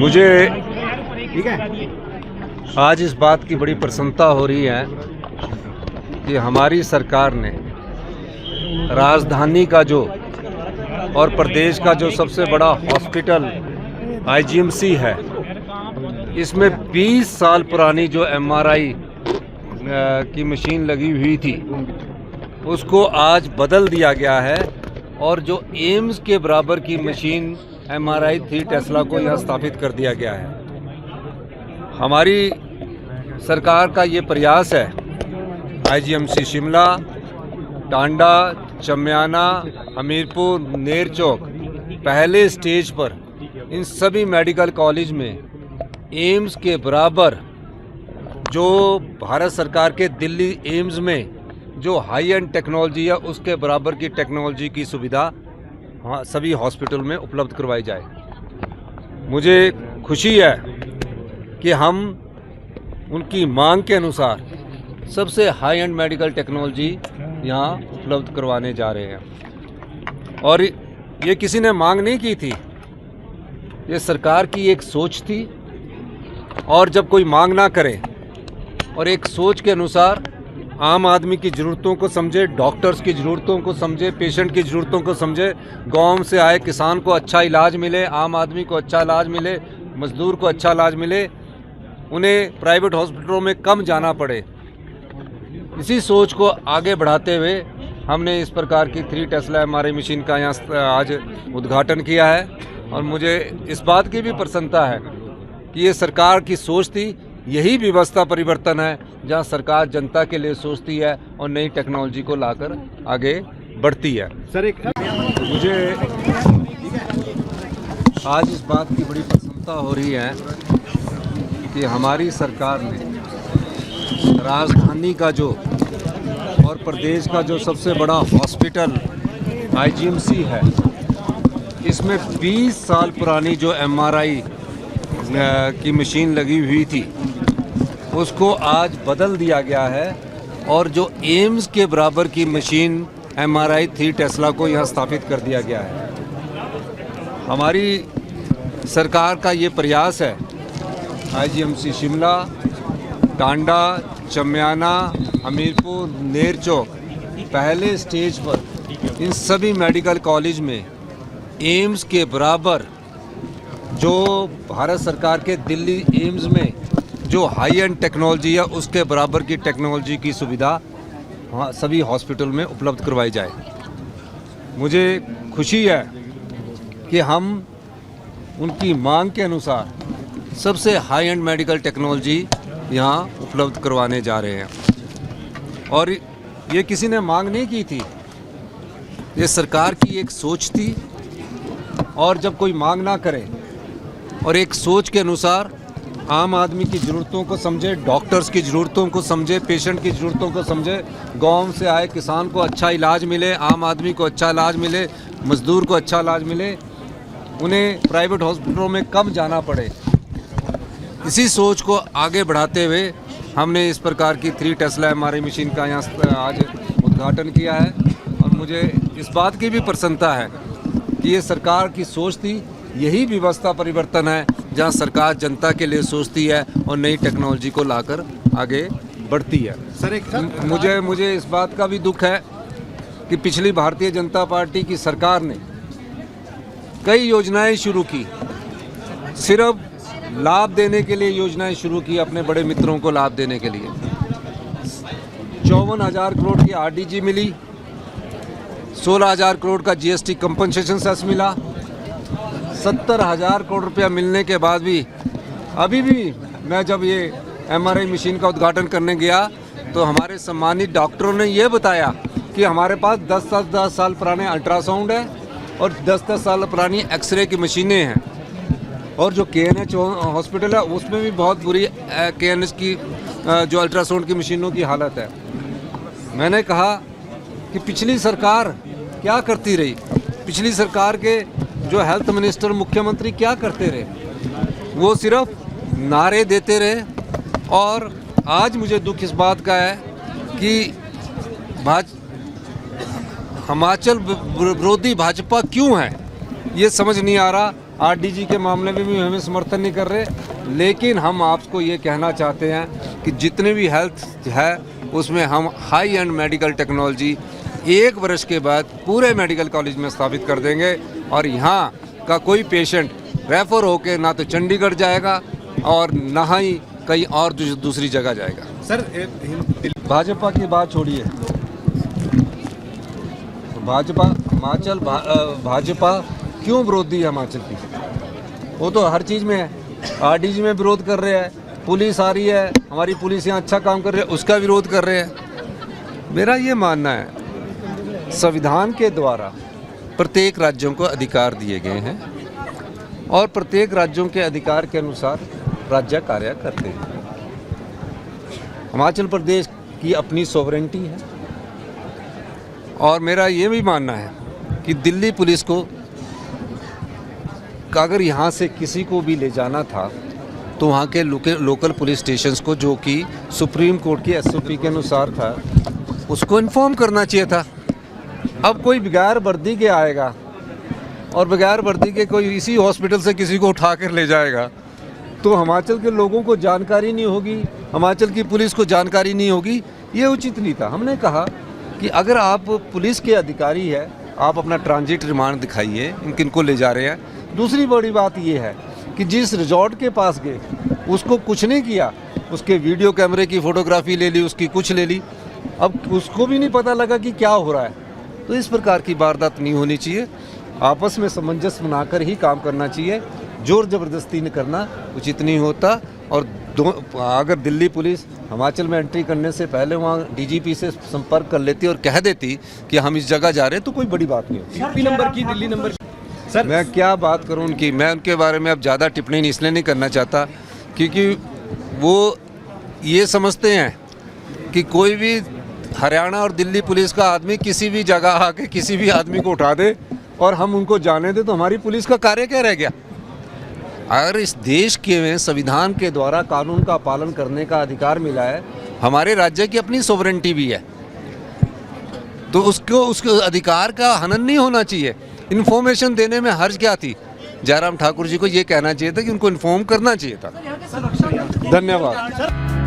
मुझे आज इस बात की बड़ी प्रसन्नता हो रही है कि हमारी सरकार ने राजधानी का जो और प्रदेश का जो सबसे बड़ा हॉस्पिटल आईजीएमसी है, इसमें 20 साल पुरानी जो एमआरआई की मशीन लगी हुई थी उसको आज बदल दिया गया है और जो एम्स के बराबर की मशीन एमआरआई 3 टेस्ला को यहाँ स्थापित कर दिया गया है। हमारी सरकार का ये प्रयास है आईजीएमसी शिमला, टांडा, चमियाना, हमीरपुर, नेरचौक पहले स्टेज पर इन सभी मेडिकल कॉलेज में एम्स के बराबर जो भारत सरकार के दिल्ली एम्स में जो हाई एंड टेक्नोलॉजी है उसके बराबर की टेक्नोलॉजी की सुविधा सभी हॉस्पिटल में उपलब्ध करवाई जाए। मुझे खुशी है कि हम उनकी मांग के अनुसार सबसे हाई एंड मेडिकल टेक्नोलॉजी यहाँ उपलब्ध करवाने जा रहे हैं। और ये किसी ने मांग नहीं की थी, ये सरकार की एक सोच थी। और जब कोई मांग ना करे और एक सोच के अनुसार आम आदमी की ज़रूरतों को समझे, डॉक्टर्स की ज़रूरतों को समझे, पेशेंट की ज़रूरतों को समझे, गांव से आए किसान को अच्छा इलाज मिले, आम आदमी को अच्छा इलाज मिले, मज़दूर को अच्छा इलाज मिले, उन्हें प्राइवेट हॉस्पिटलों में कम जाना पड़े, इसी सोच को आगे बढ़ाते हुए हमने इस प्रकार की 3 टेस्ला एमआरआई मशीन का यहाँ आज उद्घाटन किया है। और मुझे इस बात की भी प्रसन्नता है कि ये सरकार की सोच थी। यही व्यवस्था परिवर्तन है जहाँ सरकार जनता के लिए सोचती है और नई टेक्नोलॉजी को लाकर आगे बढ़ती है। मुझे आज इस बात की बड़ी प्रसन्नता हो रही है कि हमारी सरकार ने राजधानी का जो और प्रदेश का जो सबसे बड़ा हॉस्पिटल आईजीएमसी है, इसमें 20 साल पुरानी जो एमआरआई की मशीन लगी हुई थी उसको आज बदल दिया गया है और जो एम्स के बराबर की मशीन एमआरआई 3 टेस्ला को यहाँ स्थापित कर दिया गया है। हमारी सरकार का ये प्रयास है आईजीएमसी शिमला, टांडा, चमियाना, हमीरपुर, नेरचौक पहले स्टेज पर इन सभी मेडिकल कॉलेज में एम्स के बराबर जो भारत सरकार के दिल्ली एम्स में जो हाई एंड टेक्नोलॉजी है उसके बराबर की टेक्नोलॉजी की सुविधा सभी हॉस्पिटल में उपलब्ध करवाई जाए। मुझे खुशी है कि हम उनकी मांग के अनुसार सबसे हाई एंड मेडिकल टेक्नोलॉजी यहाँ उपलब्ध करवाने जा रहे हैं। और ये किसी ने मांग नहीं की थी, ये सरकार की एक सोच थी। और जब कोई मांग ना करे और एक सोच के अनुसार आम आदमी की ज़रूरतों को समझे, डॉक्टर्स की ज़रूरतों को समझे, पेशेंट की ज़रूरतों को समझे, गांव से आए किसान को अच्छा इलाज मिले, आम आदमी को अच्छा इलाज मिले, मज़दूर को अच्छा इलाज मिले, उन्हें प्राइवेट हॉस्पिटलों में कम जाना पड़े, इसी सोच को आगे बढ़ाते हुए हमने इस प्रकार की 3 टेस्ला एमआरआई मशीन का यहाँ आज उद्घाटन किया है। और मुझे इस बात की भी प्रसन्नता है कि ये सरकार की सोच थी। यही व्यवस्था परिवर्तन है जहाँ सरकार जनता के लिए सोचती है और नई टेक्नोलॉजी को लाकर आगे बढ़ती है। मुझे इस बात का भी दुख है कि पिछली भारतीय जनता पार्टी की सरकार ने कई योजनाएं शुरू की, सिर्फ लाभ देने के लिए योजनाएं शुरू की, अपने बड़े मित्रों को लाभ देने के लिए। 54,000 करोड़ की आरडीजी मिली, 16,000 करोड़ का जीएसटी कंपनसेशन सेस मिला, 70,000 करोड़ रुपया मिलने के बाद भी अभी भी मैं जब ये एमआरआई मशीन का उद्घाटन करने गया तो हमारे सम्मानित डॉक्टरों ने ये बताया कि हमारे पास 10 साल पुराने अल्ट्रासाउंड है और 10 साल पुरानी एक्सरे की मशीनें हैं। और जो केएनएच हॉस्पिटल है उसमें भी बहुत बुरी केएनएच की जो अल्ट्रासाउंड की मशीनों की हालत है। मैंने कहा कि पिछली सरकार क्या करती रही, पिछली सरकार के जो हेल्थ मिनिस्टर, मुख्यमंत्री क्या करते रहे, वो सिर्फ नारे देते रहे। और आज मुझे दुख इस बात का है कि हिमाचल विरोधी भाजपा क्यों है ये समझ नहीं आ रहा। आरडीजी के मामले में भी हमें समर्थन नहीं कर रहे, लेकिन हम आपको ये कहना चाहते हैं कि जितने भी हेल्थ है उसमें हम हाई एंड मेडिकल टेक्नोलॉजी 1 वर्ष के बाद पूरे मेडिकल कॉलेज में स्थापित कर देंगे और यहाँ का कोई पेशेंट रेफर होकर ना तो चंडीगढ़ जाएगा और ना ही कहीं और दूसरी जगह जाएगा। सर भाजपा की बात छोड़िए, भाजपा हिमाचल भाजपा क्यों विरोधी है हिमाचल की? वो तो हर चीज़ में है, आरडीजी में विरोध कर रहे हैं, पुलिस आ रही है, हमारी पुलिस यहाँ अच्छा काम कर रही है, उसका विरोध कर रहे हैं। मेरा ये मानना है संविधान के द्वारा प्रत्येक राज्यों को अधिकार दिए गए हैं और प्रत्येक राज्यों के अधिकार के अनुसार राज्य कार्य करते हैं। हिमाचल प्रदेश की अपनी सॉवरेंटी है और मेरा ये भी मानना है कि दिल्ली पुलिस को अगर यहाँ से किसी को भी ले जाना था तो वहाँ के लोकल पुलिस स्टेशंस को, जो कि सुप्रीम कोर्ट की एसओपी के अनुसार था, उसको इन्फॉर्म करना चाहिए था। अब कोई बगैर वर्दी के आएगा और बगैर वर्दी के कोई इसी हॉस्पिटल से किसी को उठा कर ले जाएगा तो हिमाचल के लोगों को जानकारी नहीं होगी, हिमाचल की पुलिस को जानकारी नहीं होगी, ये उचित नहीं था। हमने कहा कि अगर आप पुलिस के अधिकारी है, आप अपना ट्रांजिट रिमांड दिखाइए, किनको ले जा रहे हैं। दूसरी बड़ी बात ये है कि जिस रिजॉर्ट के पास गए उसको कुछ नहीं किया, उसके वीडियो कैमरे की फ़ोटोग्राफी ले ली, उसकी कुछ ले ली, अब उसको भी नहीं पता लगा कि क्या हो रहा है। तो इस प्रकार की वारदात नहीं होनी चाहिए, आपस में सामंजस्य बनाकर ही काम करना चाहिए, जोर ज़बरदस्ती नहीं करना उचित नहीं होता। और अगर दिल्ली पुलिस हिमाचल में एंट्री करने से पहले वहाँ डीजीपी से संपर्क कर लेती और कह देती कि हम इस जगह जा रहे हैं तो कोई बड़ी बात नहीं होती। यूपी नंबर की, दिल्ली नंबर। सर मैं क्या बात करूं उनकी, मैं उनके बारे में अब ज़्यादा टिप्पणी इसलिए नहीं करना चाहता क्योंकि वो ये समझते हैं कि कोई भी हरियाणा और दिल्ली पुलिस का आदमी किसी भी जगह आके किसी भी आदमी को उठा दे और हम उनको जाने दें तो हमारी पुलिस का कार्य क्या रह गया? अगर इस देश के में संविधान के द्वारा कानून का पालन करने का अधिकार मिला है, हमारे राज्य की अपनी सॉवरेंटी भी है, तो उसके अधिकार का हनन नहीं होना चाहिए। इन्फॉर्मेशन देने में हर्ज क्या थी? जयराम ठाकुर जी को ये कहना चाहिए था कि उनको इन्फॉर्म करना चाहिए था। धन्यवाद।